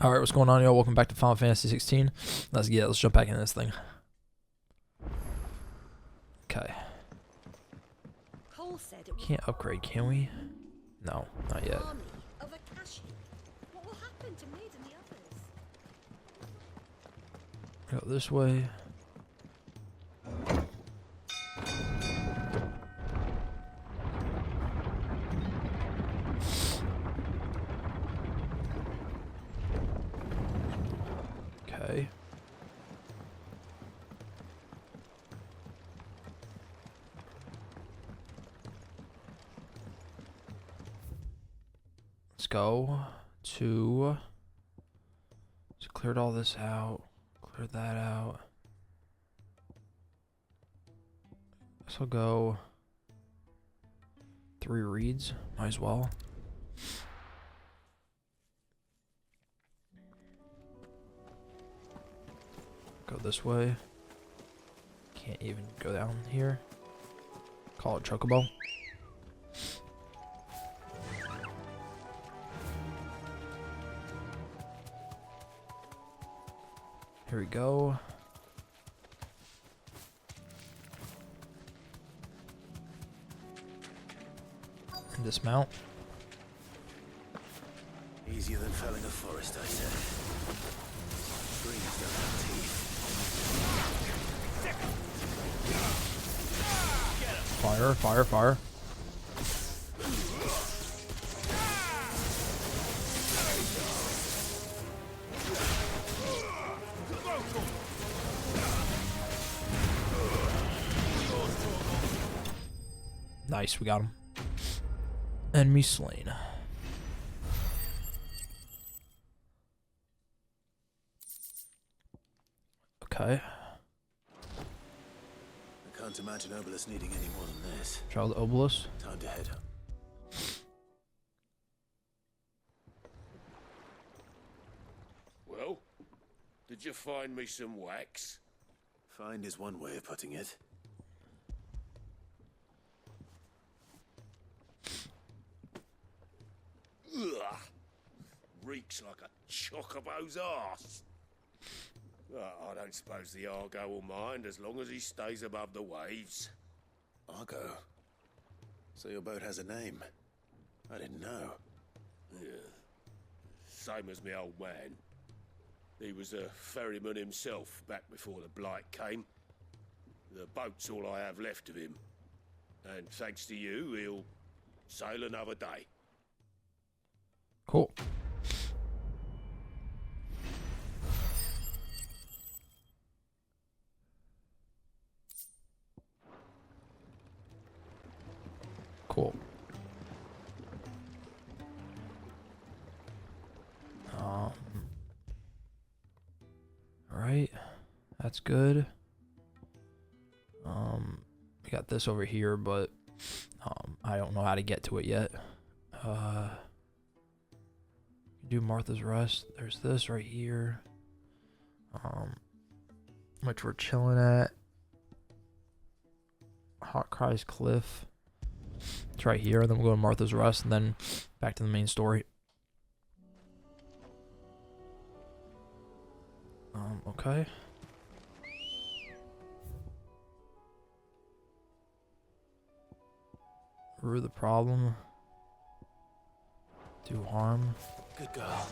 Alright, what's going on, y'all? Welcome back to Final Fantasy 16. Let's jump back into this thing. Okay. Cole said it was Can't upgrade, can we? No, not yet. army of Akashi. What will happen to Mid and the others? Go this way. Okay. Let's go to... So cleared all this out. Cleared that out. Guess I'll go 3 reads. Might as well. Go this way. Can't even go down here. Call it Chocobo. Here we go. And dismount. Easier than felling a forest, I said. Trees don't have teeth. Fire, fire, fire. Nice, we got him. Enemy slain. Okay. I can't imagine Obelisk needing any more than this. Child Obelisk. Time to head. Well, did you find me some wax? Find is one way of putting it. Ugh. Reeks like a chocobo's arse. I don't suppose the Argo will mind as long as he stays above the waves. Argo. So your boat has a name. I didn't know. Yeah. Same as me old man. He was a ferryman himself back before the Blight came. The boat's all I have left of him. And thanks to you, he'll sail another day. Cool. Cool. Alright. That's good. We got this over here, but I don't know how to get to it yet. Do Martha's Rest. There's this right here. Which we're chilling at. Hot Cries Cliff. It's right here, and then we'll go to Martha's Rest, and then back to the main story. Okay. Rue the problem. Do harm. Good girl.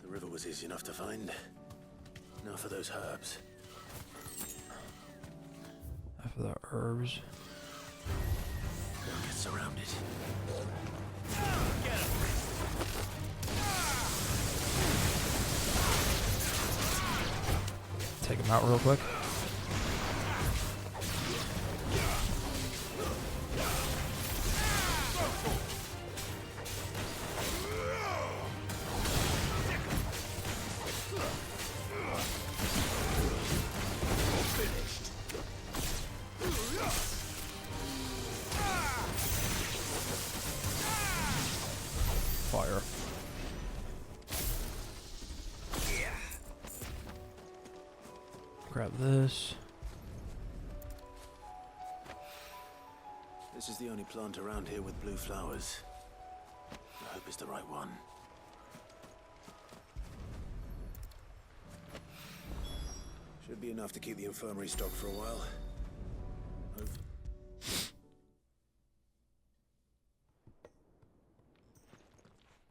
The river was easy enough to find. Now for those herbs. After the herbs. Don't get surrounded. Take him out real quick. Fire. Grab this. This is the only plant around here with blue flowers. I hope it's the right one. Should be enough to keep the infirmary stocked for a while.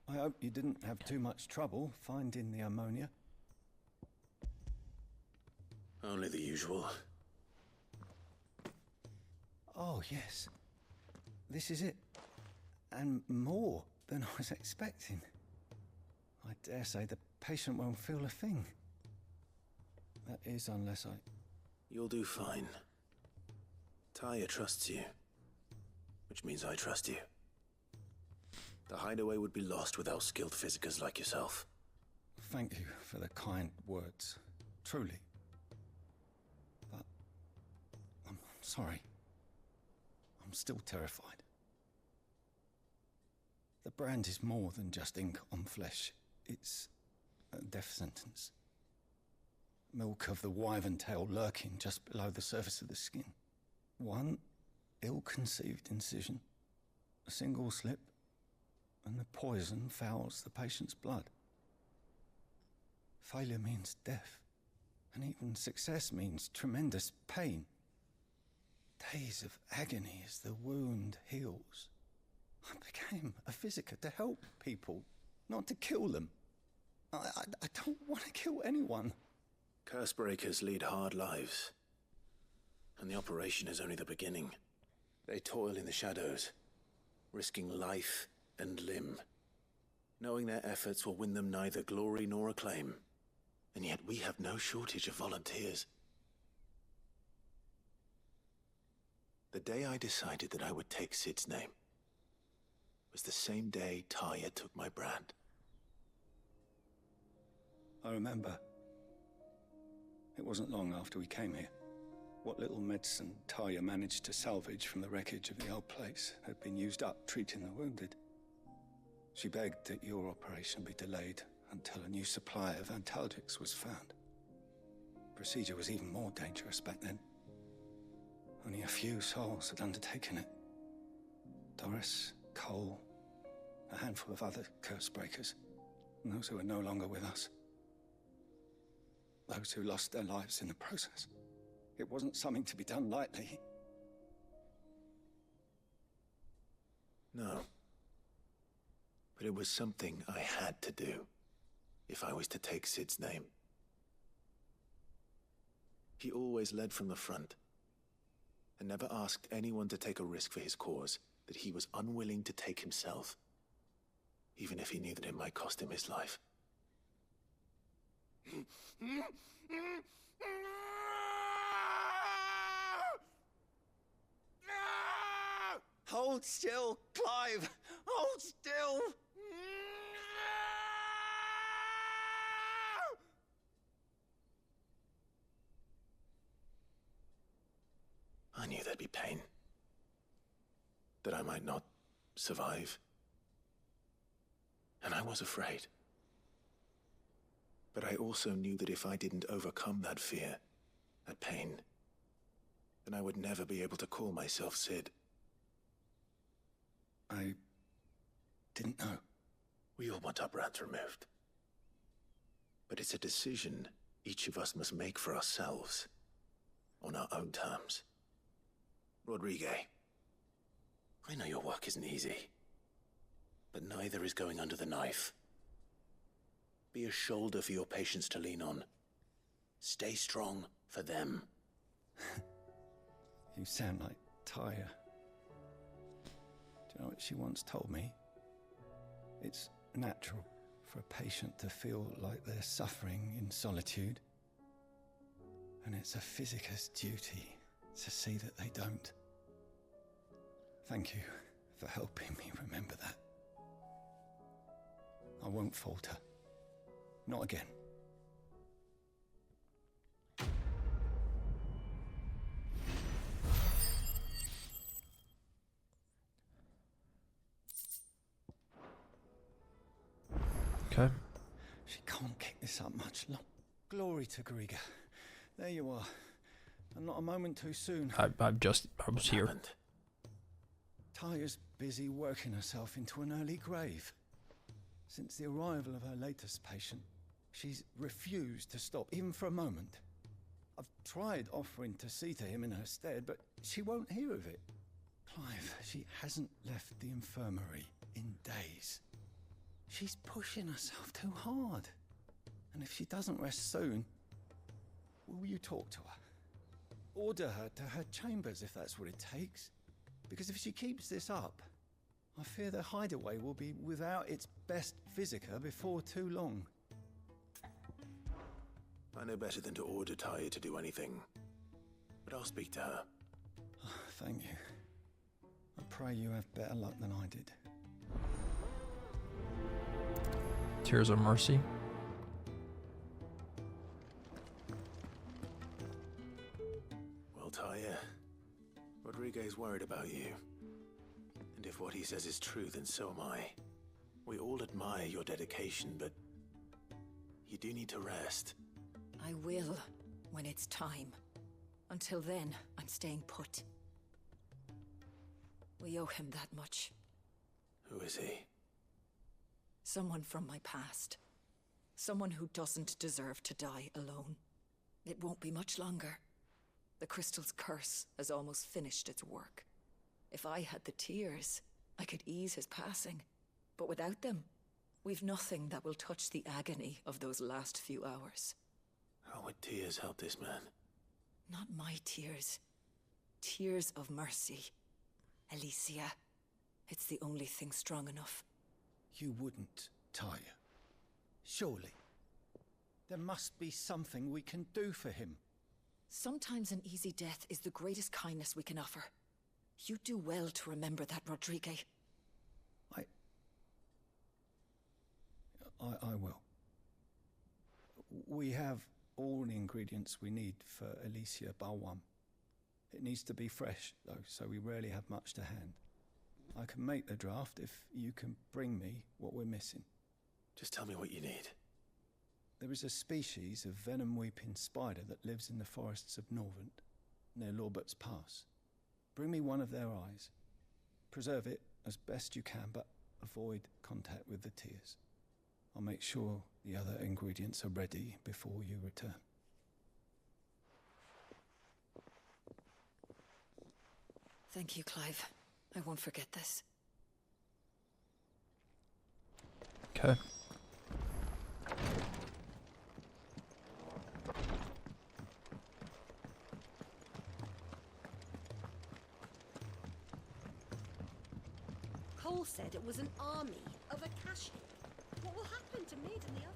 I hope you didn't have too much trouble finding the ammonia. Only the usual. Oh, yes. This is it. And more than I was expecting. I dare say the patient won't feel a thing. That is, unless I... You'll do fine. Tyr trusts you. Which means I trust you. The hideaway would be lost without skilled physicers like yourself. Thank you for the kind words. Truly. But... I'm sorry. I'm still terrified. The brand is more than just ink on flesh. It's a death sentence. Milk of the wyvern tail lurking just below the surface of the skin. One ill-conceived incision, a single slip, and the poison fouls the patient's blood. Failure means death, and even success means tremendous pain. Days of agony as the wound heals. I became a physiker to help people, not to kill them. I don't want to kill anyone. Cursebreakers lead hard lives. And the operation is only the beginning. They toil in the shadows, risking life and limb, knowing their efforts will win them neither glory nor acclaim. And yet we have no shortage of volunteers. The day I decided that I would take Sid's name was the same day Tyr took my brand. I remember. It wasn't long after we came here. What little medicine Tyr managed to salvage from the wreckage of the old place had been used up treating the wounded. She begged that your operation be delayed until a new supply of antalgics was found. Procedure was even more dangerous back then. Only a few souls had undertaken it. Doris, Cole, a handful of other Cursebreakers, and those who were no longer with us. Those who lost their lives in the process. It wasn't something to be done lightly. No. But it was something I had to do, if I was to take Sid's name. He always led from the front, and never asked anyone to take a risk for his cause that he was unwilling to take himself, even if he knew that it might cost him his life. Hold still, Clive! Hold still! I knew there'd be pain. That I might not survive. And I was afraid. But I also knew that if I didn't overcome that fear, that pain, then I would never be able to call myself Sid. I didn't know. We all want our brands removed. But it's a decision each of us must make for ourselves, on our own terms. Rodriguez, I know your work isn't easy, but neither is going under the knife. Be a shoulder for your patients to lean on. Stay strong for them. You sound like Tyr. Do you know what she once told me? It's natural for a patient to feel like they're suffering in solitude. And it's a physiker's duty to see that they don't. Thank you for helping me remember that. I won't falter. Not again. Okay. She can't kick this up much longer. Glory to Griga. There you are. And not a moment too soon. I was here. Happened? Taya's busy working herself into an early grave. Since the arrival of her latest patient, she's refused to stop, even for a moment. I've tried offering to see to him in her stead, but she won't hear of it. Clive, she hasn't left the infirmary in days. She's pushing herself too hard. And if she doesn't rest soon, will you talk to her? Order her to her chambers if that's what it takes. Because if she keeps this up, I fear the hideaway will be without its best visitor before too long. I know better than to order Taya to do anything, but I'll speak to her. Thank you. I pray you have better luck than I did. Tears of Mercy. Well, Taya, Rodriguez worried about you. And if what he says is true, then so am I. We all admire your dedication, but you do need to rest. I will, when it's time. Until then, I'm staying put. We owe him that much. Who is he? Someone from my past. Someone who doesn't deserve to die alone. It won't be much longer. The crystal's curse has almost finished its work. If I had the tears, I could ease his passing. But without them, we've nothing that will touch the agony of those last few hours. How would tears help this man? Not my tears. Tears of mercy. Alicia. It's the only thing strong enough. You wouldn't, Taya. Surely. There must be something we can do for him. Sometimes an easy death is the greatest kindness we can offer. You do well to remember that, Rodriguez. I will. We have all the ingredients we need for Alicia Balwam. It needs to be fresh, though, so we rarely have much to hand. I can make the draft if you can bring me what we're missing. Just tell me what you need. There is a species of venom-weeping spider that lives in the forests of Norvent, near Lorbert's Pass. Bring me one of their eyes. Preserve it as best you can, but avoid contact with the tears. I'll make sure the other ingredients are ready before you return. Thank you, Clive. I won't forget this. Okay. Cole said it was an army of Akashi. What will happen to Maid and the others?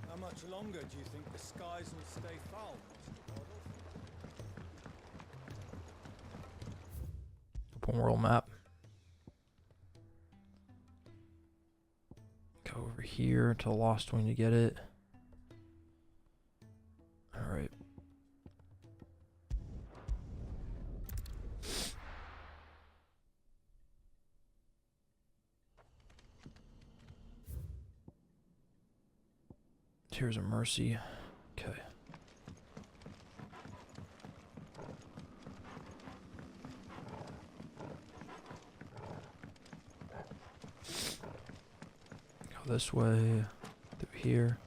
How much longer do you think the skies will stay foul, Mr. Rodolph? Open world map. Go over here to Lost Wing to get it. Alright. Tears of Mercy. Okay. Go this way, through here.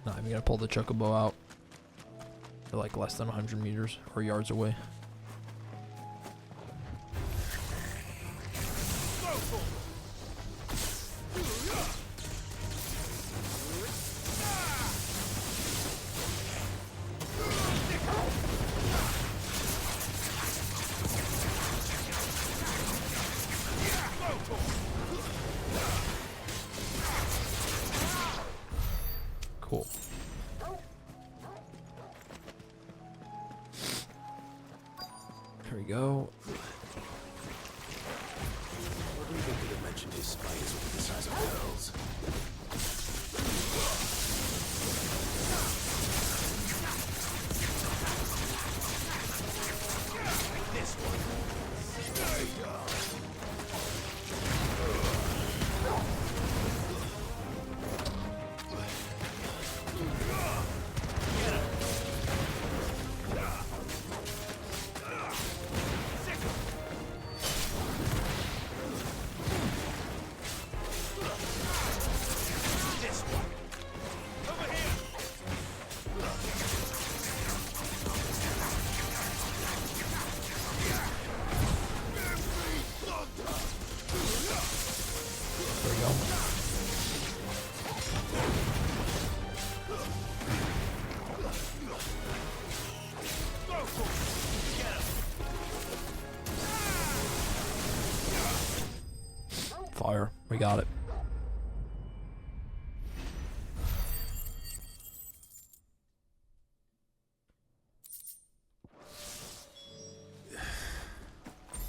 Not even gonna pull the chocobo out. They're like less than 100 meters or yards away. go. Rodrigo could have mentioned his spiders would be the size of girls. There we go. Fire. We got it.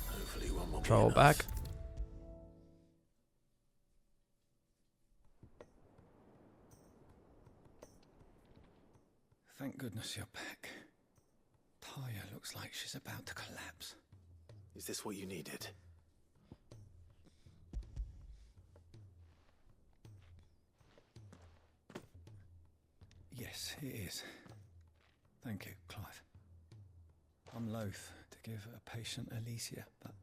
Hopefully one will be Travel enough. back. Thank goodness you're back. Taya looks like she's about to collapse. Is this what you needed? Yes, it is. Thank you, Clive. I'm loath to give a patient Alicia, but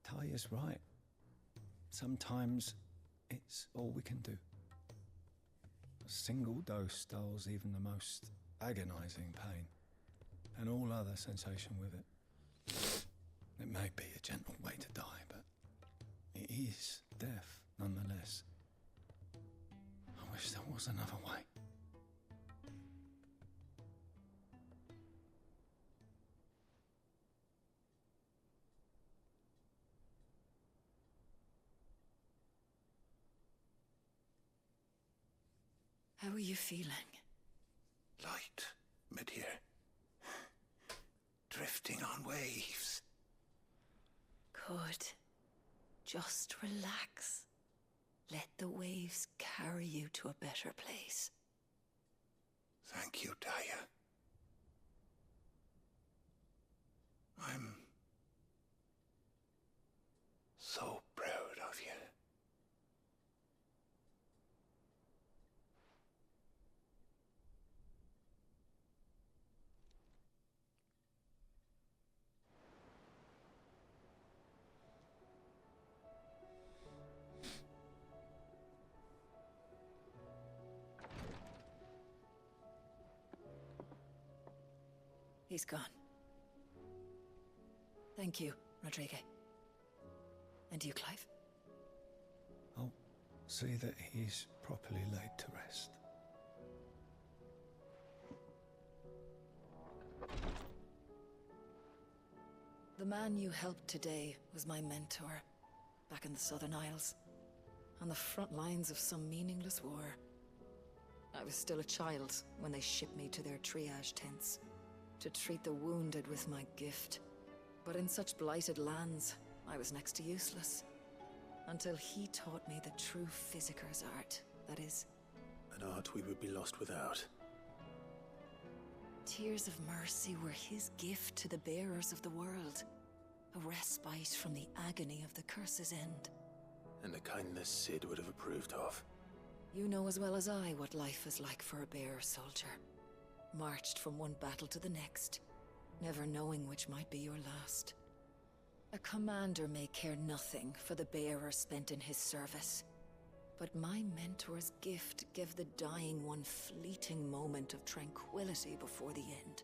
Taya's right. Sometimes it's all we can do. A single dose dulls even the most agonizing pain, and all other sensation with it. It may be a gentle way to die, but it is death nonetheless. I wish there was another way. How are you feeling? Light, mid-here. Drifting on waves. Good. Just relax. Let the waves carry you to a better place. Thank you, Taya. I'm so proud of you. He's gone. Thank you, Rodrigo. And you, Clive? I'll see that he's properly laid to rest. The man you helped today was my mentor, back in the Southern Isles, on the front lines of some meaningless war. I was still a child when they shipped me to their triage tents, to treat the wounded with my gift. But in such blighted lands, I was next to useless. Until he taught me the true Physicker's art, that is. An art we would be lost without. Tears of mercy were his gift to the bearers of the world. A respite from the agony of the curse's end. And a kindness Sid would have approved of. You know as well as I what life is like for a bearer soldier. Marched from one battle to the next, never knowing which might be your last. A commander may care nothing for the bearer spent in his service, but my mentor's gift gave the dying one fleeting moment of tranquility before the end.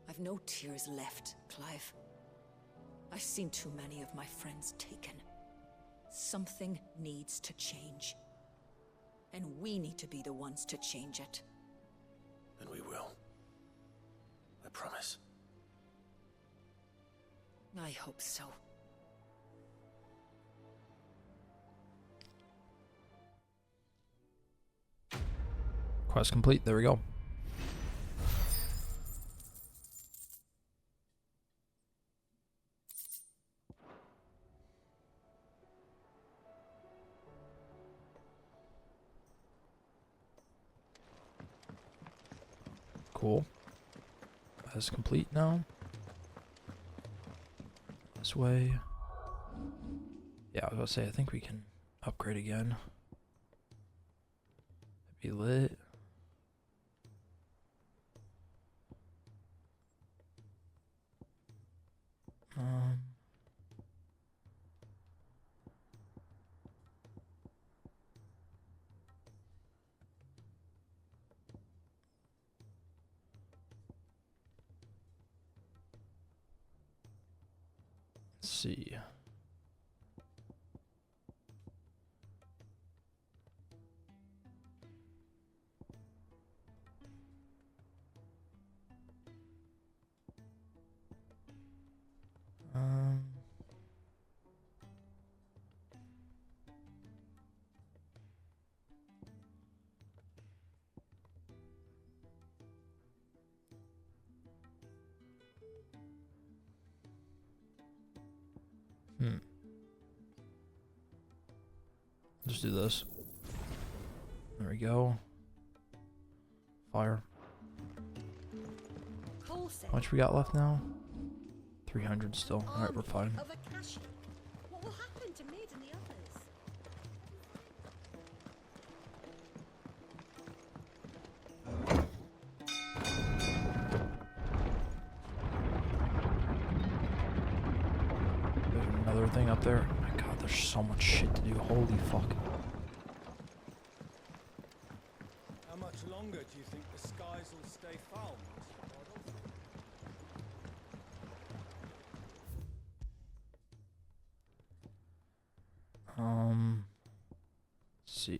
I've no tears left, Clive. I've seen too many of my friends taken. Something needs to change. And we need to be the ones to change it. And we will. I promise. I hope so. Quest complete. There we go. Cool. That's complete now. This way. Yeah, I was gonna say, I think we can upgrade again. That'd be lit. Let's see. Um, Just do this. There we go. Fire. Cole said How much we got left now? 300 still. Alright, we're fine. of Akashi. What will happen to Mid and the others? There's another thing up there. Oh my god, there's so much shit to do. Holy fuck. How much longer do you think the skies will stay foul, Master Rodolph? Let's see.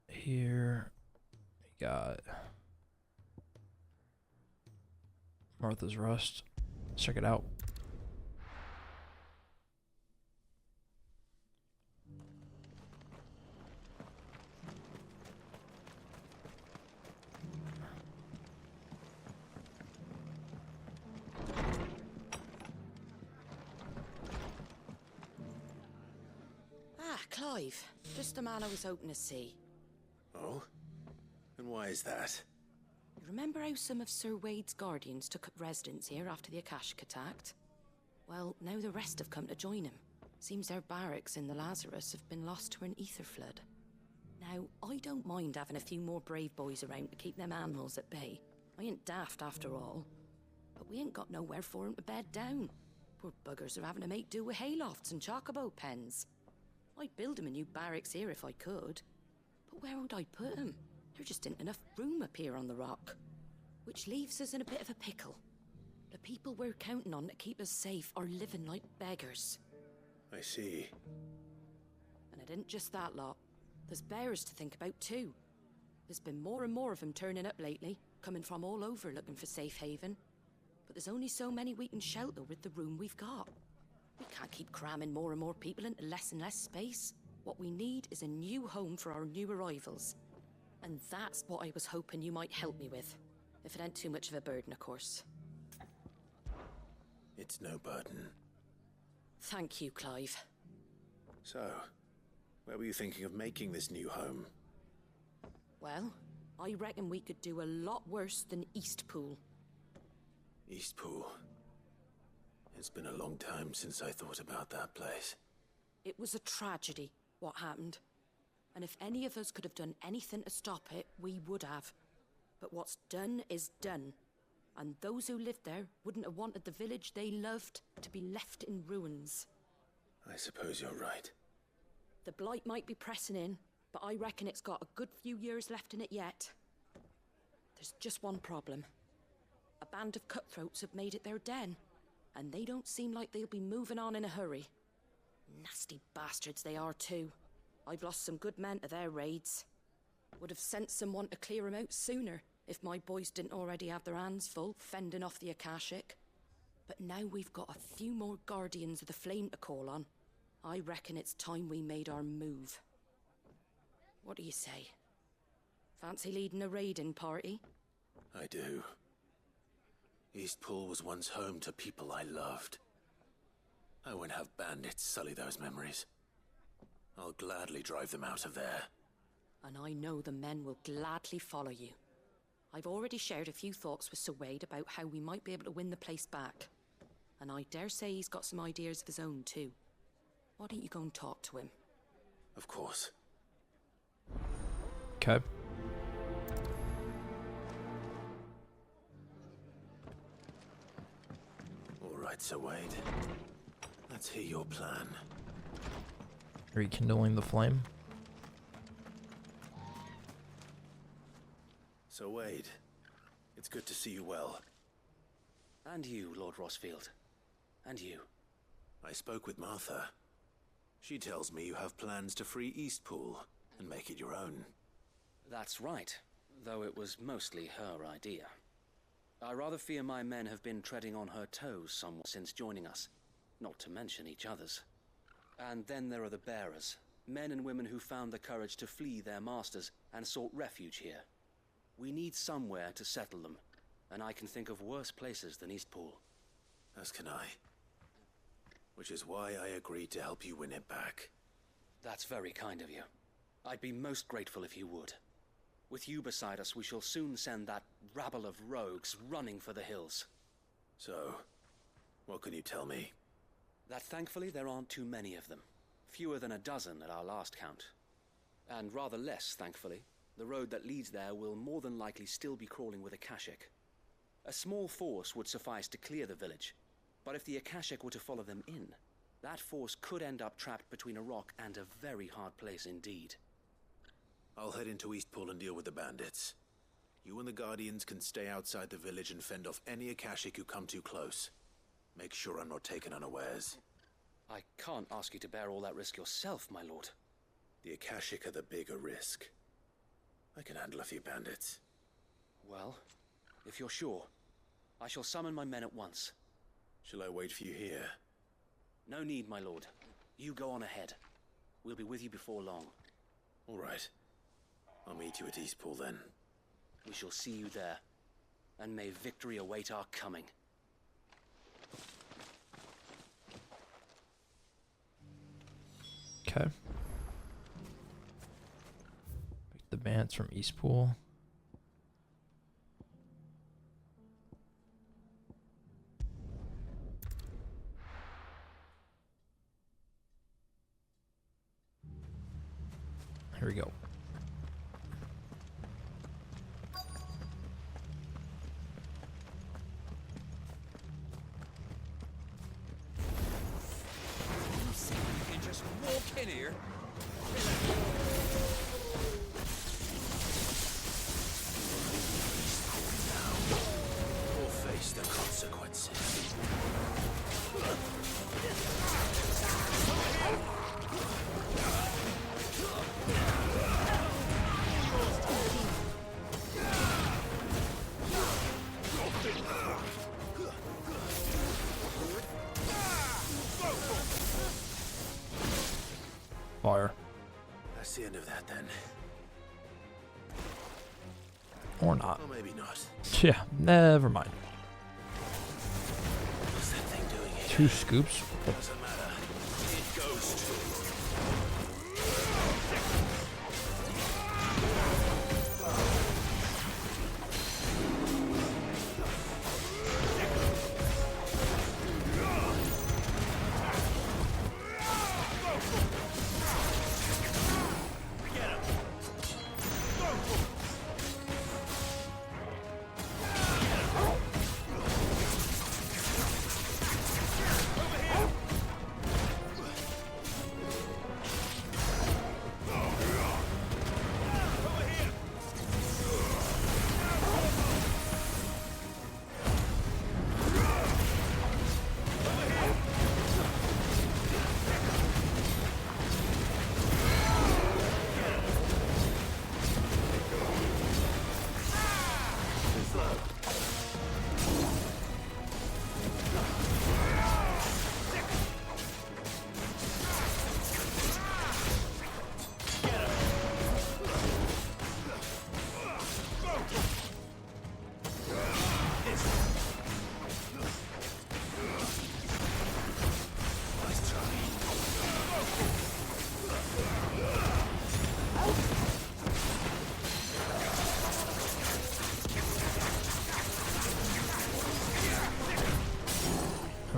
Here we got Martha's Rest. Let's check it out. Ah, Clive. Just the man I was hoping to see. Oh? And why is that? You remember how some of Sir Wade's guardians took up residence here after the Akashic attacked? Well, now the rest have come to join him. Seems their barracks in the Lazarus have been lost to an ether flood. Now, I don't mind having a few more brave boys around to keep them animals at bay. I ain't daft after all. But we ain't got nowhere for 'em to bed down. Poor buggers are having to make do with haylofts and chocobo pens. I'd build 'em a new barracks here if I could. But where would I put 'em? There just ain't enough room up here on the rock. Which leaves us in a bit of a pickle. The people we're counting on to keep us safe are living like beggars. I see. And it isn't just that lot. There's bears to think about too. There's been more and more of them turning up lately, coming from all over looking for safe haven. But there's only so many we can shelter with the room we've got. We can't keep cramming more and more people into less and less space. What we need is a new home for our new arrivals. And that's what I was hoping you might help me with. If it ain't too much of a burden, of course. It's no burden. Thank you, Clive. So, where were you thinking of making this new home? Well, I reckon we could do a lot worse than Eastpool. Eastpool. It's been a long time since I thought about that place. It was a tragedy, what happened. And if any of us could have done anything to stop it, we would have. But what's done is done. And those who lived there wouldn't have wanted the village they loved to be left in ruins. I suppose you're right. The blight might be pressing in, but I reckon it's got a good few years left in it yet. There's just one problem. A band of cutthroats have made it their den, and they don't seem like they'll be moving on in a hurry. Nasty bastards they are too. I've lost some good men to their raids. Would have sent someone to clear 'em out sooner if my boys didn't already have their hands full fending off the Akashic. But now we've got a few more guardians of the flame to call on. I reckon it's time we made our move. What do you say? Fancy leading a raiding party? I do. Eastpool was once home to people I loved. I won't have bandits sully those memories. I'll gladly drive them out of there. and I know the men will gladly follow you. I've already shared a few thoughts with Sir Wade about how we might be able to win the place back. And I dare say he's got some ideas of his own too. Why don't you go and talk to him? Of course. Okay. All right, Sir Wade. Let's hear your plan. Rekindling the flame. Sir Wade, it's good to see you well. And you, Lord Rosfield. And you. I spoke with Martha. She tells me you have plans to free Eastpool and make it your own. That's right, though it was mostly her idea. I rather fear my men have been treading on her toes somewhat since joining us, not to mention each other's. And then there are the bearers, men and women who found the courage to flee their masters and sought refuge here. We need somewhere to settle them, and I can think of worse places than Eastpool. As can I. Which is why I agreed to help you win it back. That's very kind of you. I'd be most grateful if you would. With you beside us, we shall soon send that rabble of rogues running for the hills. So, what can you tell me? That thankfully there aren't too many of them. Fewer than a dozen at our last count. And rather less, thankfully. The road that leads there will more than likely still be crawling with Akashic. A small force would suffice to clear the village, but if the Akashic were to follow them in, that force could end up trapped between a rock and a very hard place indeed. I'll head into Eastpool and deal with the bandits. You and the Guardians can stay outside the village and fend off any Akashic who come too close. Make sure I'm not taken unawares. I can't ask you to bear all that risk yourself, my lord. The Akashic are the bigger risk. I can handle a few bandits. Well, if you're sure, I shall summon my men at once. Shall I wait for you here? No need, my lord. You go on ahead. We'll be with you before long. All right. I'll meet you at Eastpool then. We shall see you there. And may victory await our coming. Okay. The bandits from Eastpool. Here we go. You can just walk in here. Or face the consequences. Fire. That's the end of that then. Or not. Or maybe not. Yeah, never mind. What's that thing doing here? 2 scoops? Doesn't matter. It goes to.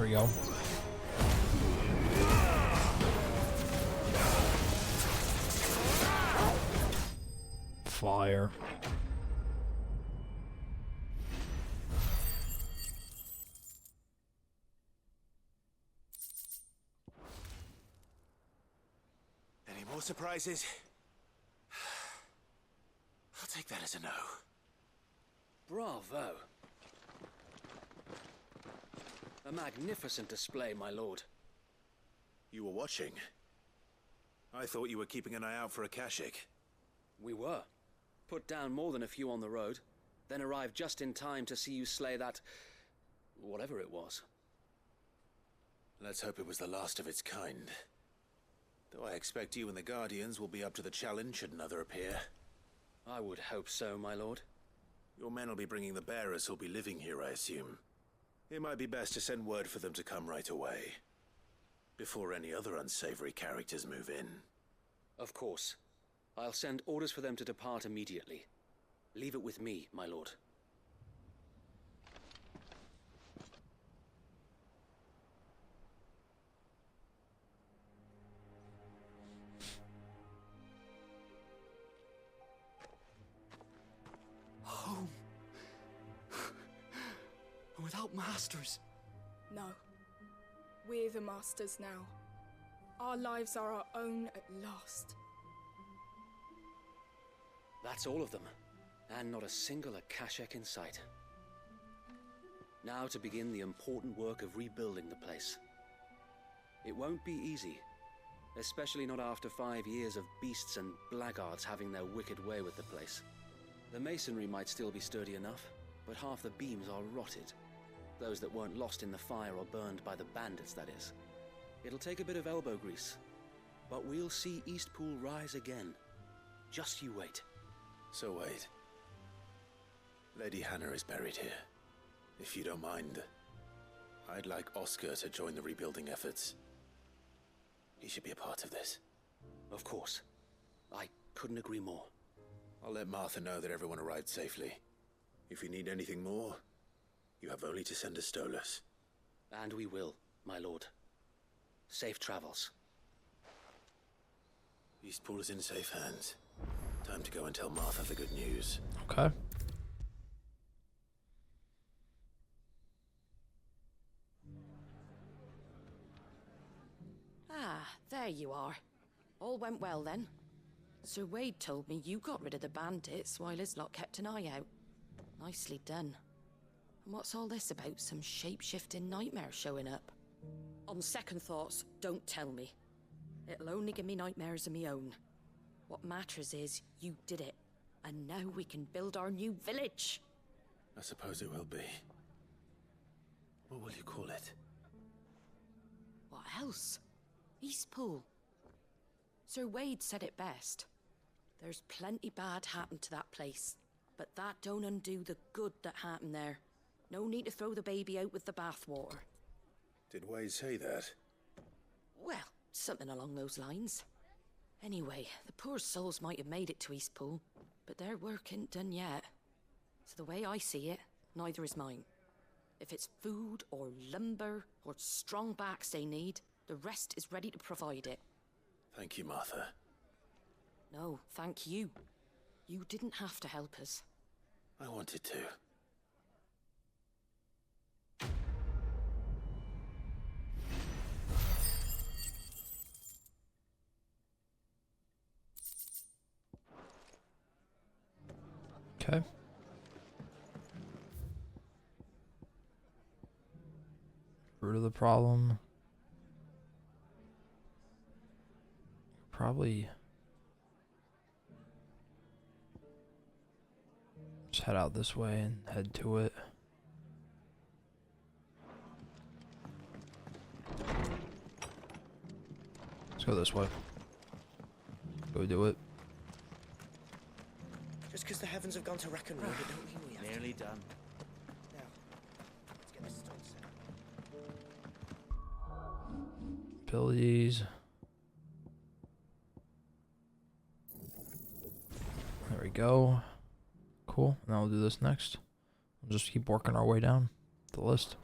we go. Fire. Any more surprises? I'll take that as a no. Bravo. A magnificent display, my lord. You were watching. I thought you were keeping an eye out for a Kashik. We were. Put down more than a few on the road, then arrived just in time to see you slay that... whatever it was. Let's hope it was the last of its kind. Though I expect you and the Guardians will be up to the challenge should another appear. I would hope so, my lord. Your men will be bringing the bearers who'll be living here, I assume. It might be best to send word for them to come right away, before any other unsavory characters move in. Of course. I'll send orders for them to depart immediately. Leave it with me, my lord. Home. Without masters. No. We're the masters now. Our lives are our own at last. That's all of them, and not a single Akashak in sight. Now to begin the important work of rebuilding the place. It won't be easy, especially not after 5 years of beasts and blackguards having their wicked way with the place. The masonry might still be sturdy enough, but half the beams are rotted. Those that weren't lost in the fire or burned by the bandits, that is. It'll take a bit of elbow grease, but we'll see Eastpool rise again. Just you wait. So wait. Lady Hannah is buried here. If you don't mind, I'd like Oscar to join the rebuilding efforts. He should be a part of this. Of course. I couldn't agree more. I'll let Martha know that everyone arrived safely. If you need anything more, you have only to send a Stolas. And we will, my lord. Safe travels. Eastpool is in safe hands. Time to go and tell Martha the good news. Okay. Ah, there you are. All went well then. Sir Wade told me you got rid of the bandits while his lot kept an eye out. Nicely done. And what's all this about some shape-shifting nightmare showing up? On second thoughts, don't tell me. It'll only give me nightmares of me own. What matters is you did it, and now we can build our new village. I suppose it will be. What will you call it? What else? Eastpool. Sir Wade said it best. There's plenty bad happened to that place, but that don't undo the good that happened there. No need to throw the baby out with the bathwater. Did Wade say that? Well, something along those lines. Anyway, the poor souls might have made it to Eastpool, but their work ain't done yet. So the way I see it, neither is mine. If it's food or lumber or strong backs they need, the rest is ready to provide it. Thank you, Martha. No, thank you. You didn't have to help us. I wanted to. Okay. Root of the problem. Probably just head out this way and head to it. Let's go this way. Go do it. Just because the heavens have gone to Reckon Road, it don't mean we have Nearly done. Now, let's get this stone set. Abilities. There we go. Cool. Now we'll do this next. We'll just keep working our way down the list.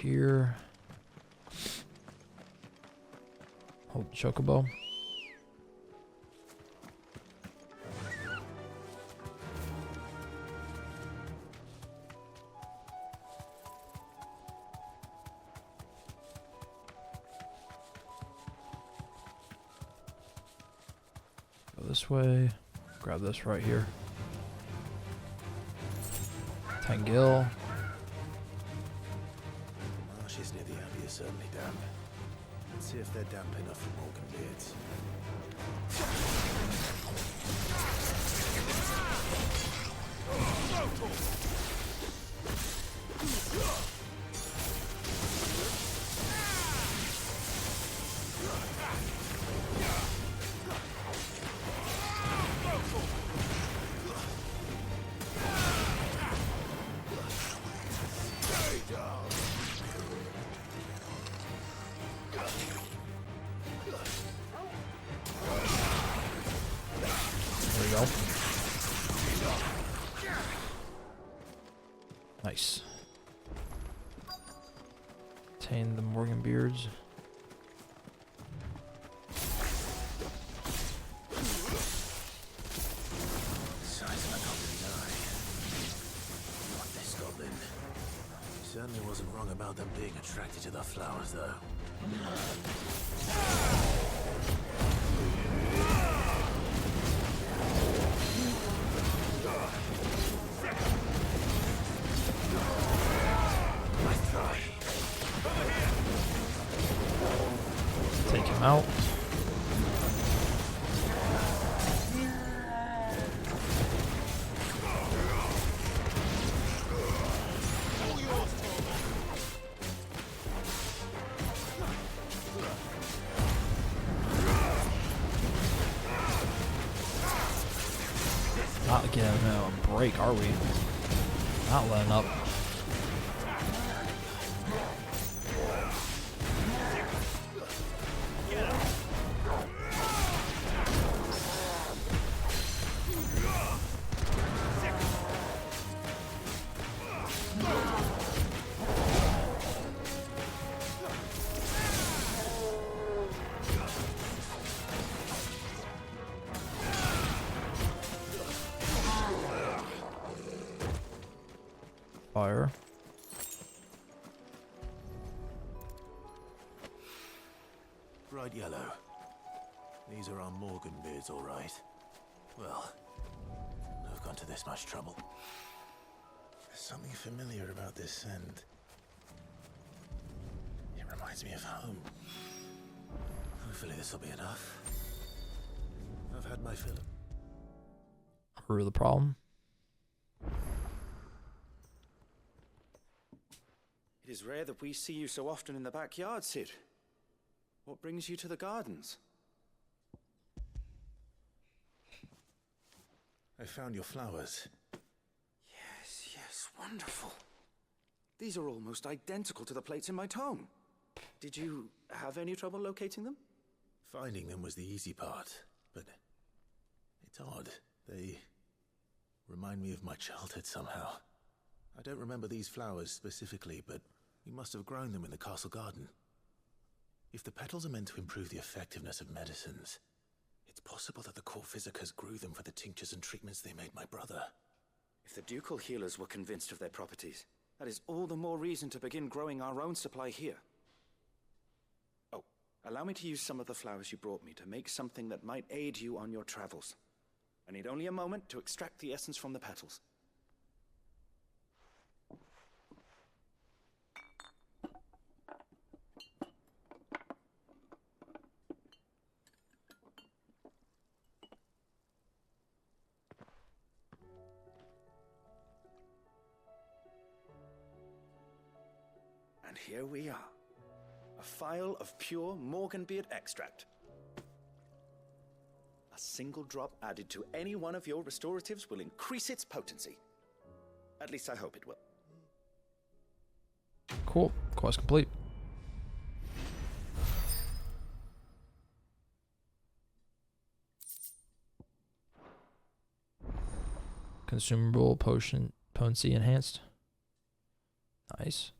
here. Hold chocobo. Go this way. Grab this right here. Tangil. Marshes near the Abbey are certainly damp. Let's see if they're damp enough for Morgan Beards. There we go. Nice. Obtain the Morgan Beards. Size of a goblin's eye. Not this goblin. Certainly wasn't wrong about them being attracted to the flowers, though. Nice try. Take him out. Not getting a break, are we? Not letting up. Fire. Bright yellow. These are our Morgan Beards, all right. Well, I've gone to this much trouble. There's something familiar about this scent. It reminds me of home. Hopefully this will be enough. I've had my fill. Root of the problem. It is rare that we see you so often in the backyard, Cid. What brings you to the gardens? I found your flowers. Yes, wonderful. These are almost identical to the plates in my tome. Did you have any trouble locating them? Finding them was the easy part, but it's odd. They remind me of my childhood somehow. I don't remember these flowers specifically, but we must have grown them in the castle garden. If the petals are meant to improve the effectiveness of medicines, it's possible that the court visitors grew them for the tinctures and treatments they made my brother. If the ducal healers were convinced of their properties, that is all the more reason to begin growing our own supply here. Oh, allow me to use some of the flowers you brought me to make something that might aid you on your travels. I need only a moment to extract the essence from the petals. And here we are. A phial of pure Morganbeard extract. A single drop added to any one of your restoratives will increase its potency. At least I hope it will. Cool. Quest complete. Consumable potion potency enhanced. Nice.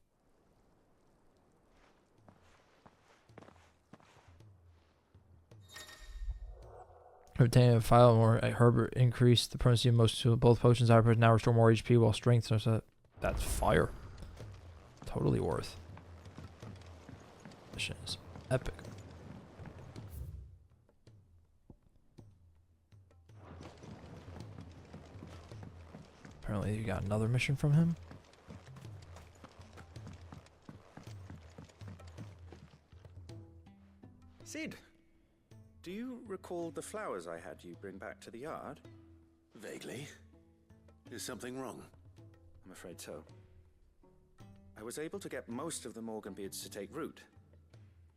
Obtain a file or a Herbert increase the potency of both potions. I now restore more HP while strength. So that's fire. Totally worth. Mission is epic. Apparently, you got another mission from him. Cid, do you recall the flowers I had you bring back to the yard? Vaguely. Is something wrong? I'm afraid so. I was able to get most of the Morganbeards to take root,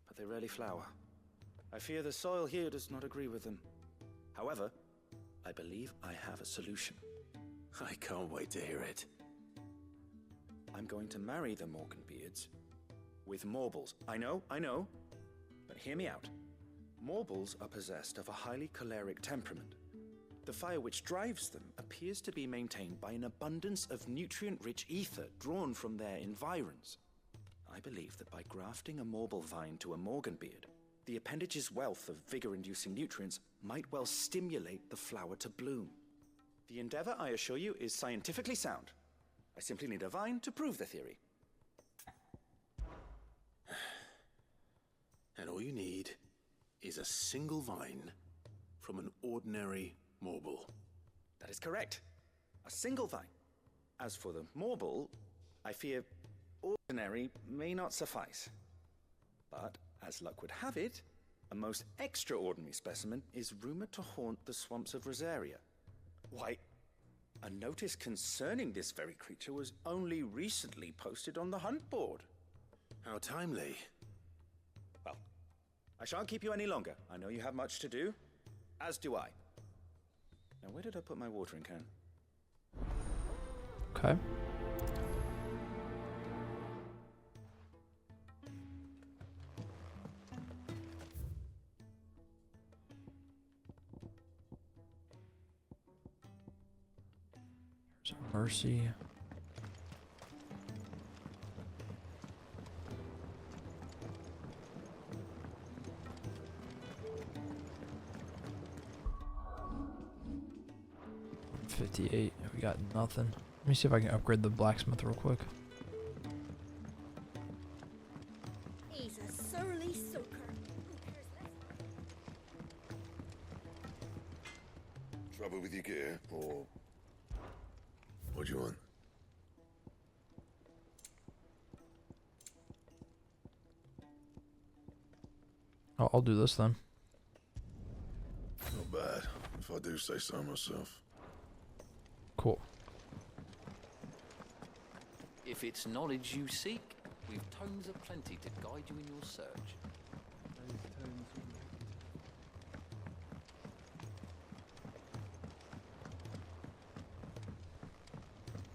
but they rarely flower. I fear the soil here does not agree with them. However, I believe I have a solution. I can't wait to hear it. I'm going to marry the Morganbeards with Morbles. I know, but hear me out. Morbles are possessed of a highly choleric temperament. The fire which drives them appears to be maintained by an abundance of nutrient-rich ether drawn from their environs. I believe that by grafting a Morble vine to a Morganbeard, the appendage's wealth of vigor-inducing nutrients might well stimulate the flower to bloom. The endeavor, I assure you, is scientifically sound. I simply need a vine to prove the theory. And all you need is a single vine from an ordinary Morble. That is correct. A single vine. As for the Morble, I fear ordinary may not suffice. But, as luck would have it, a most extraordinary specimen is rumored to haunt the swamps of Rosaria. Why, a notice concerning this very creature was only recently posted on the hunt board. How timely. Well, I shan't keep you any longer. I know you have much to do, as do I. Now, where did I put my watering can? Okay. There's a mercy. $58. We got nothing. Let me see if I can upgrade the blacksmith real quick. He's a surly soaker. Trouble with your gear, or what do you want? I'll do this then. Not bad, if I do say so myself. Cool. If it's knowledge you seek, we've tomes aplenty to guide you in your search.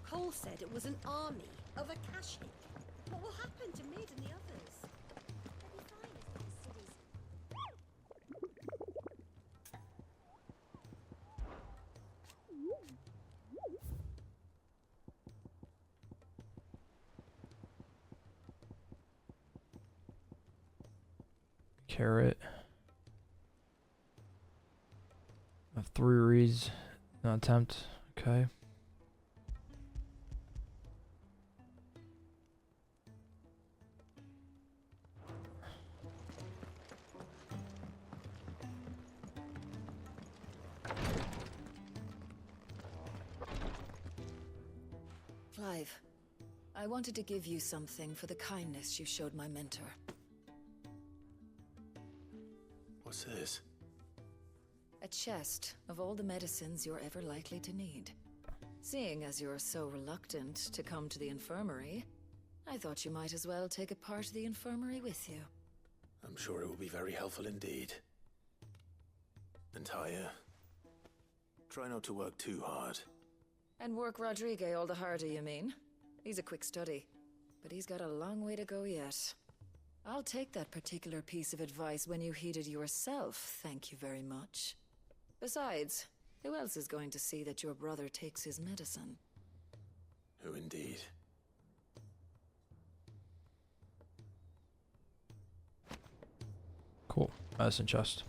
Cole said it was an army of Akashic. What will happen to Mid and the others? They'll be fine if these cities... Carrot. I have 3 reads. No attempt. Okay. Clive, I wanted to give you something for the kindness you showed my mentor. What's this? A chest of all the medicines you're ever likely to need. Seeing as you're so reluctant to come to the infirmary, I thought you might as well take a part of the infirmary with you. I'm sure it will be very helpful indeed. And Taya, try not to work too hard. And work Rodrigue all the harder, you mean? He's a quick study, but he's got a long way to go yet. I'll take that particular piece of advice when you heed it yourself, thank you very much. Besides, who else is going to see that your brother takes his medicine? Who indeed? Cool. Medicine chest.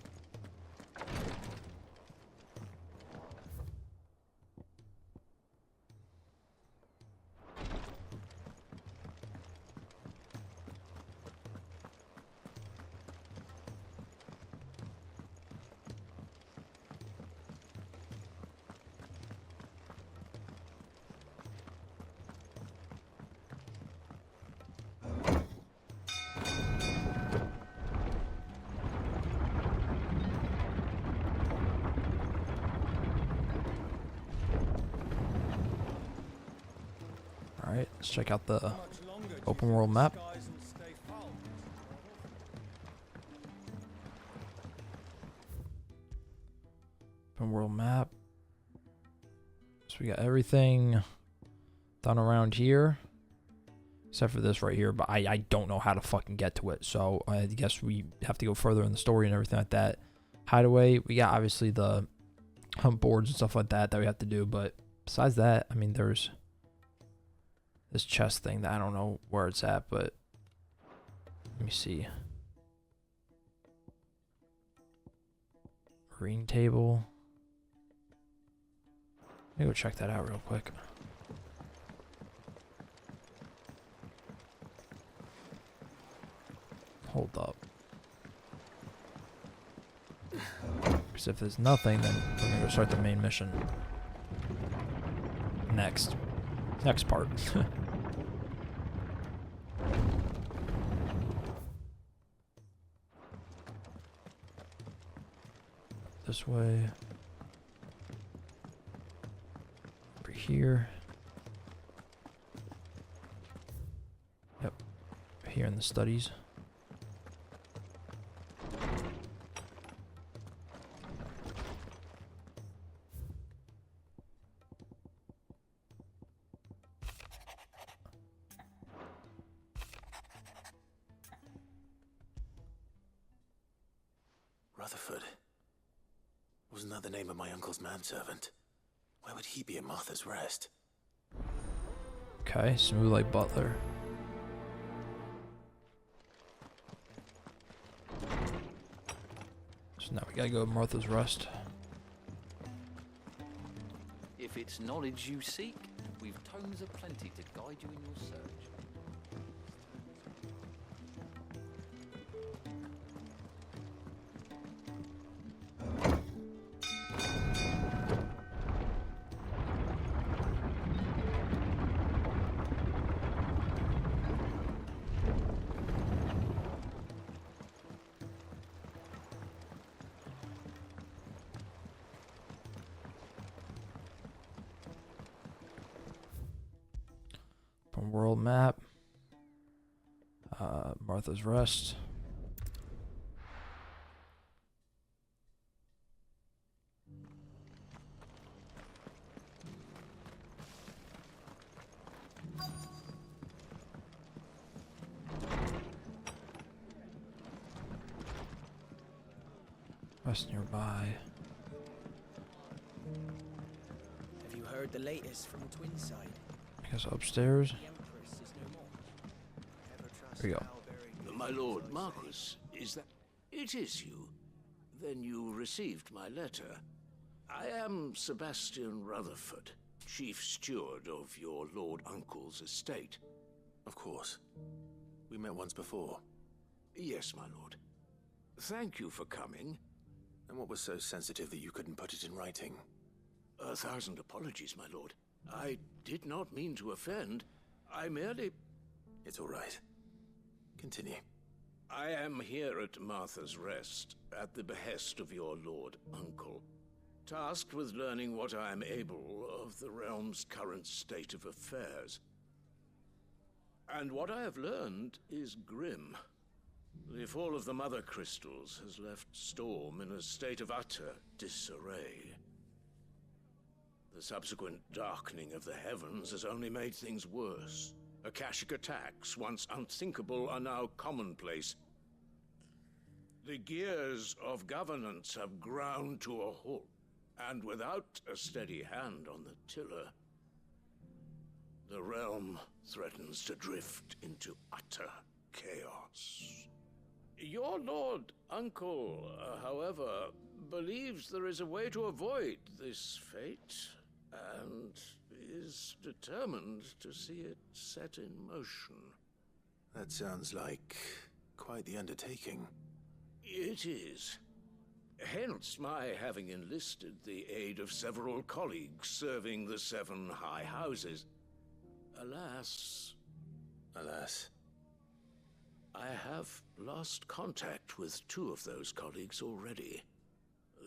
Let's check out the open world map. Open world map. So we got everything done around here. Except for this right here, but I don't know how to fucking get to it. So I guess we have to go further in the story and everything like that. Hideaway, we got obviously the hunt boards and stuff like that we have to do. But besides that, I mean, there's this chest thing that I don't know where it's at, but let me see. Green table. Let me go check that out real quick. Hold up. Because if there's nothing, then we're gonna go start the main mission. Next part. This way. Over here. Yep. Here in the studies. Rutherford. Wasn't that the name of my uncle's manservant? Why would he be at Martha's Rest? Okay, smooth like Butler. So now we gotta go to Martha's Rest. If it's knowledge you seek, we've tomes aplenty to guide you in your search. World map. Martha's Rest. Rest nearby. Have you heard the latest from Twinside? I guess upstairs. There we go. My lord Marquis, is that... It is you. Then you received my letter. I am Sebastian Rutherford, chief steward of your lord uncle's estate. Of course. We met once before. Yes, my lord. Thank you for coming. And what was so sensitive that you couldn't put it in writing? 1,000 apologies, my lord. I did not mean to offend. I merely... It's all right. Continue. I am here at Martha's Rest, at the behest of your lord uncle, tasked with learning what I am able of the realm's current state of affairs. And what I have learned is grim. The fall of the Mother Crystals has left Storm in a state of utter disarray. The subsequent darkening of the heavens has only made things worse. Akashic attacks, once unthinkable, are now commonplace. The gears of governance have ground to a halt, and without a steady hand on the tiller, the realm threatens to drift into utter chaos. Your lord uncle, however, believes there is a way to avoid this fate, and is determined to see it set in motion. That sounds like quite the undertaking. It is. Hence my having enlisted the aid of several colleagues serving the 7 high houses. Alas... Alas. I have lost contact with 2 of those colleagues already.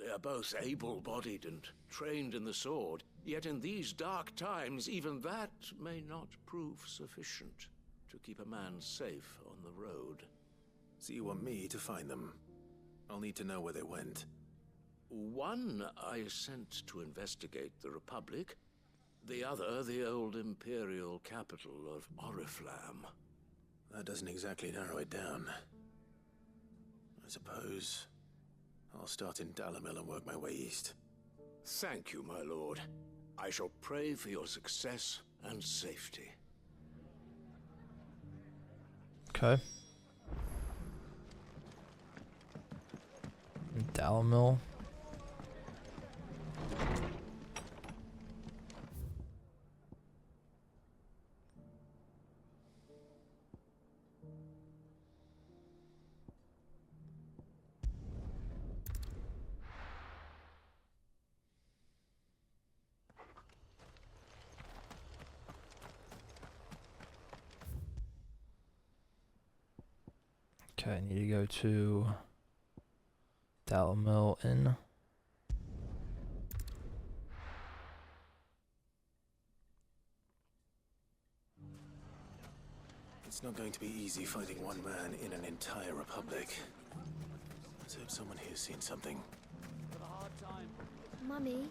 They are both able-bodied and trained in the sword, Yet in these dark times, even that may not prove sufficient to keep a man safe on the road. So you want me to find them? I'll need to know where they went. One I sent to investigate the Republic. The other, the old Imperial capital of Oriflamme. That doesn't exactly narrow it down. I suppose I'll start in Dalimil and work my way east. Thank you, my lord. I shall pray for your success and safety. Okay. Dalimil. Okay, I need to go to Dalimil Inn. It's not going to be easy fighting one man in an entire republic. Let's hope someone here's seen something. Mummy,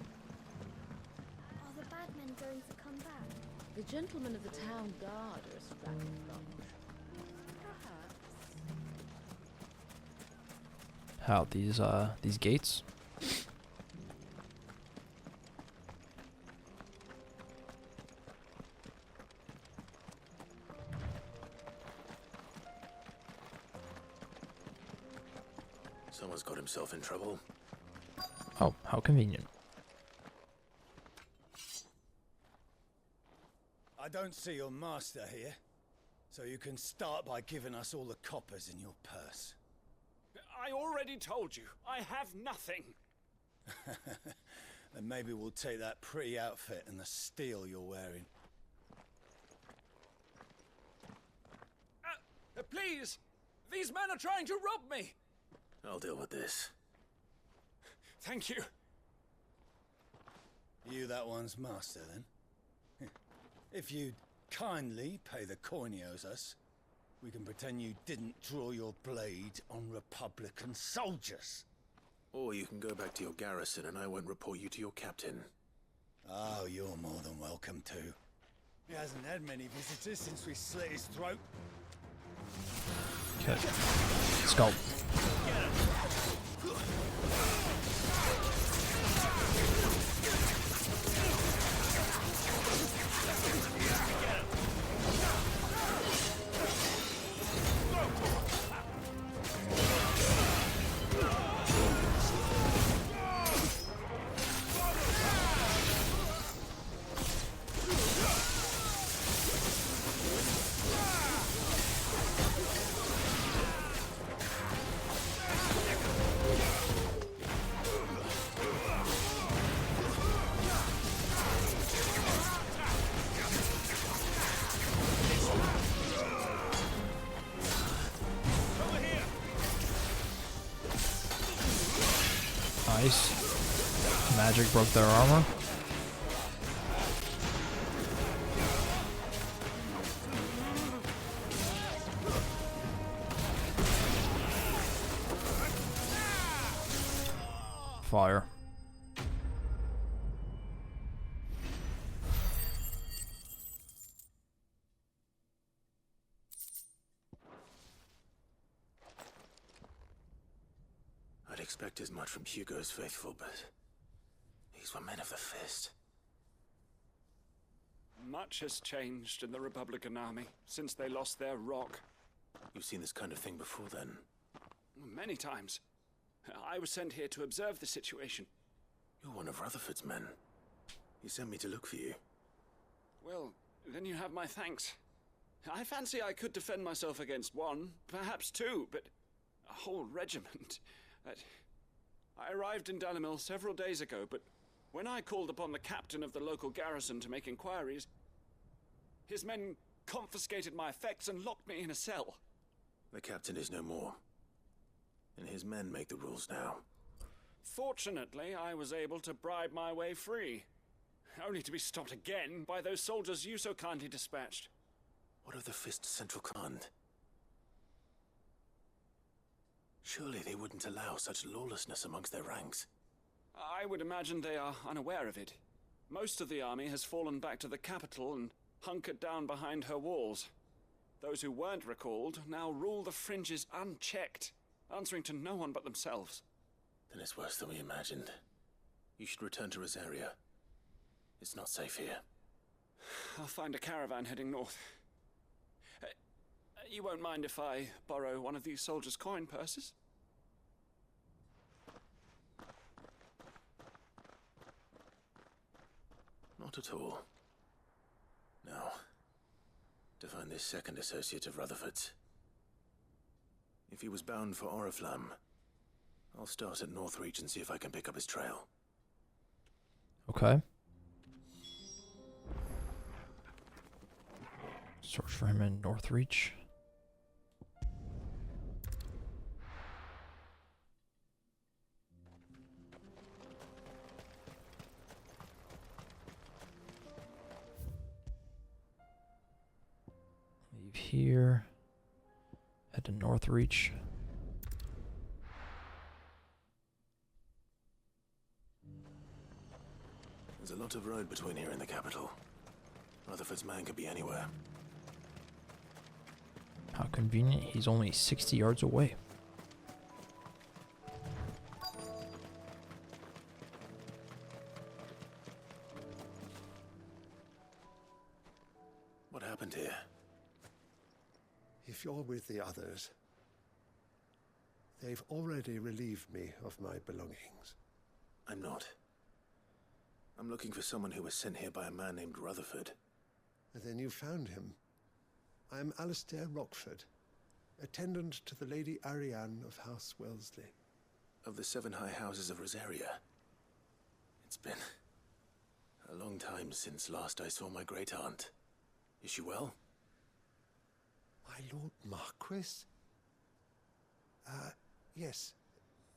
are the bad men going to come back? The gentlemen of the town guard are a strapping bunch. Perhaps. How, these gates? Someone's got himself in trouble. Oh, how convenient. I don't see your master here, so you can start by giving us all the coppers in your purse. I already told you, I have nothing. Then maybe we'll take that pretty outfit and the steel you're wearing. Please! These men are trying to rob me! I'll deal with this. Thank you. You that one's master, then? If you'd kindly pay the coin he owes us, we can pretend you didn't draw your blade on Republican soldiers. Or you can go back to your garrison and I won't report you to your captain. Oh, you're more than welcome to. He hasn't had many visitors since we slit his throat. Okay. Skull. Nice. Magic broke their armor. Fire. I'd expect as much from Hugo's faithful, but these were men of the fist. Much has changed in the Republican army since they lost their rock. You've seen this kind of thing before, then? Many times. I was sent here to observe the situation. You're one of Rutherford's men. He sent me to look for you. Well, then you have my thanks. I fancy I could defend myself against one, perhaps two, but a whole regiment. I arrived in Dalimil several days ago, but when I called upon the captain of the local garrison to make inquiries, his men confiscated my effects and locked me in a cell. The captain is no more, and his men make the rules now. Fortunately, I was able to bribe my way free. only to be stopped again by those soldiers you so kindly dispatched. What of the Fist Central Command? Surely they wouldn't allow such lawlessness amongst their ranks. I would imagine they are unaware of it. Most of the army has fallen back to the capital and hunkered down behind her walls. Those who weren't recalled now rule the fringes unchecked, answering to no one but themselves. Then it's worse than we imagined. You should return to Rosaria. It's not safe here. I'll find a caravan heading north. You won't mind if I borrow one of these soldiers' coin purses? Not at all. Now, to find this second associate of Rutherford's. If he was bound for Oriflamme, I'll start at Northreach and see if I can pick up his trail. Okay. Search for him in Northreach. Leave here. Head to Northreach. There's a lot of road between here and the capital. Rutherford's man could be anywhere. How convenient, he's only 60 yards away. What happened here? If you're with the others, they've already relieved me of my belongings. I'm not. I'm looking for someone who was sent here by a man named Rutherford. And then you found him. I'm Alistair Rockford, attendant to the Lady Ariane of House Wellesley. Of the 7 high houses of Rosaria. It's been a long time since last I saw my great-aunt. Is she well? My Lord Marquis? Yes.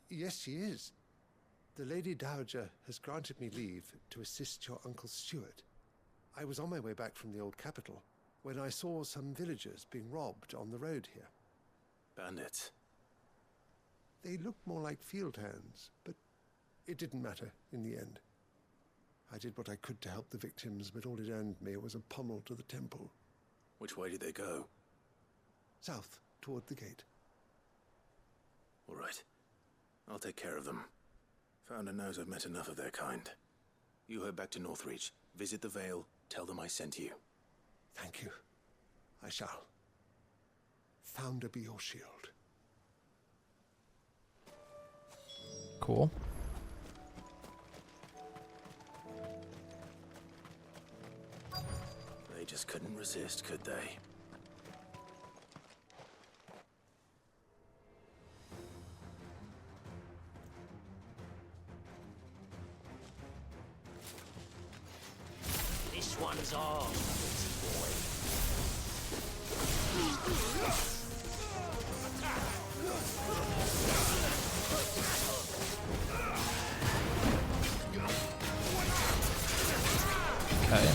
Yes, she is. The Lady Dowager has granted me leave to assist your Uncle Stuart. I was on my way back from the old capital when I saw some villagers being robbed on the road here. Bandits? They looked more like field hands, but it didn't matter in the end. I did what I could to help the victims, but all it earned me was a pommel to the temple. Which way did they go? South, toward the gate. All right. I'll take care of them. Founder knows I've met enough of their kind. You head back to Northreach, visit the Vale, tell them I sent you. Thank you. I shall. Founder be your shield. Cool. They just couldn't resist, could they? This one's ours, Okay.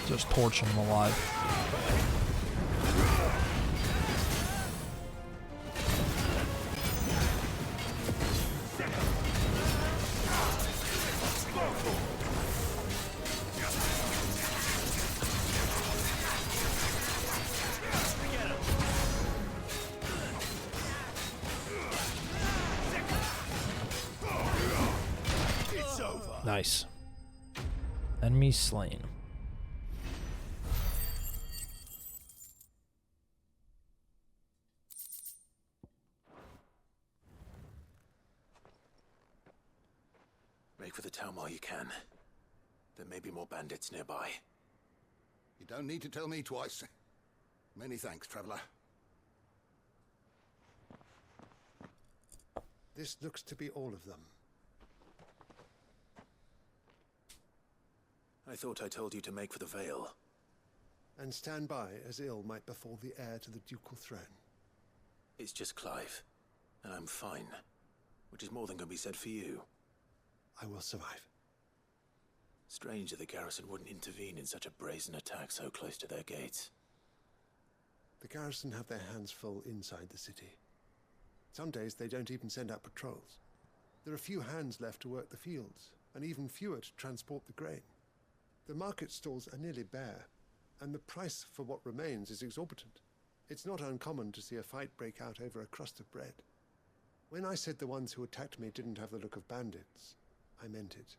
Just torching them alive. It's over. Nice. Enemy slain. Make for the town while you can. There may be more bandits nearby. You don't need to tell me twice. Many thanks, traveler. This looks to be all of them. I thought I told you to make for the Vale. And stand by as ill might befall the heir to the ducal throne. It's just Clive, and I'm fine. Which is more than can be said for you. I will survive. Strange that the garrison wouldn't intervene in such a brazen attack so close to their gates. The garrison have their hands full inside the city. Some days they don't even send out patrols. There are few hands left to work the fields, and even fewer to transport the grain. The market stalls are nearly bare, and the price for what remains is exorbitant. It's not uncommon to see a fight break out over a crust of bread. When I said the ones who attacked me didn't have the look of bandits, I meant it.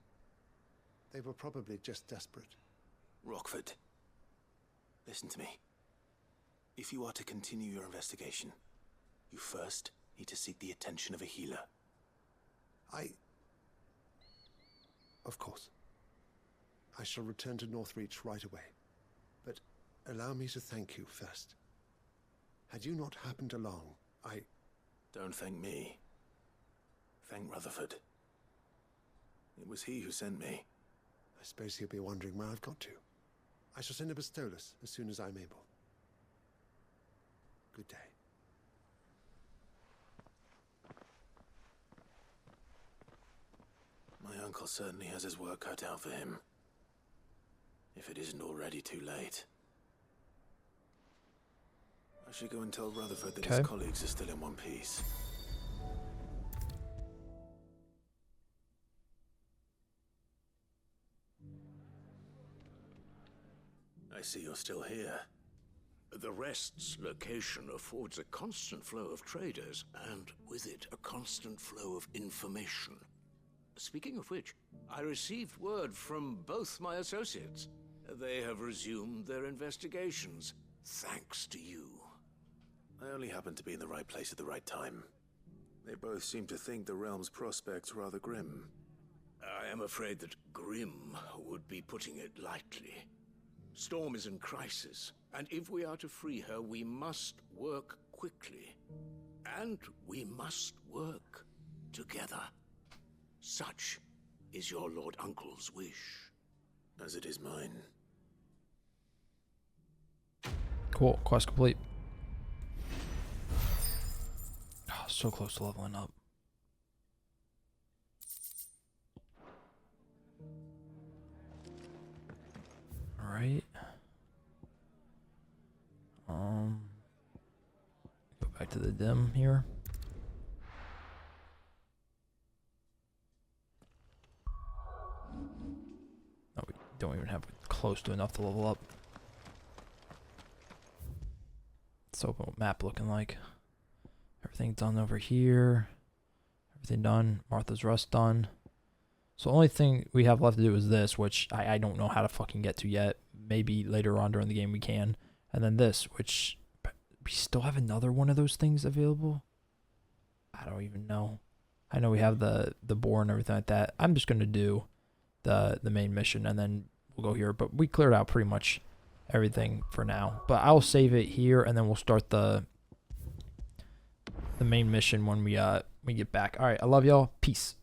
They were probably just desperate. Rockford, listen to me. If you are to continue your investigation, you first need to seek the attention of a healer. Of course. I shall return to Northreach right away. But allow me to thank you first. Had you not happened along, Don't thank me. Thank Rutherford. It was he who sent me. I suppose he'll be wondering where I've got to. I shall send a Bastolus as soon as I'm able. Good day. My uncle certainly has his work cut out for him. If it isn't already too late. I should go and tell Rutherford that his colleagues are still in one piece. I see you're still here. The Rest's location affords a constant flow of traders, and with it, a constant flow of information. Speaking of which, I received word from both my associates. They have resumed their investigations, thanks to you. I only happened to be in the right place at the right time. They both seem to think the realm's prospects rather grim. I am afraid that grim would be putting it lightly. Storm is in crisis, and if we are to free her, we must work quickly. And we must work together. Such is your Lord Uncle's wish. As it is mine. Cool. Quest complete. Oh, so close to leveling up. Alright. Go back to the dim here. No, we don't even have close to enough to level up. Let's open what map looking like. Everything done over here. Everything done. Martha's Rest done. So the only thing we have left to do is this, which I don't know how to fucking get to yet. Maybe later on during the game we can. And then this, which we still have another one of those things available. I don't even know. I know we have the boar and everything like that. I'm just gonna do the main mission and then we'll go here. But we cleared out pretty much everything for now. But I'll save it here and then we'll start the main mission when we get back. All right, I love y'all. Peace.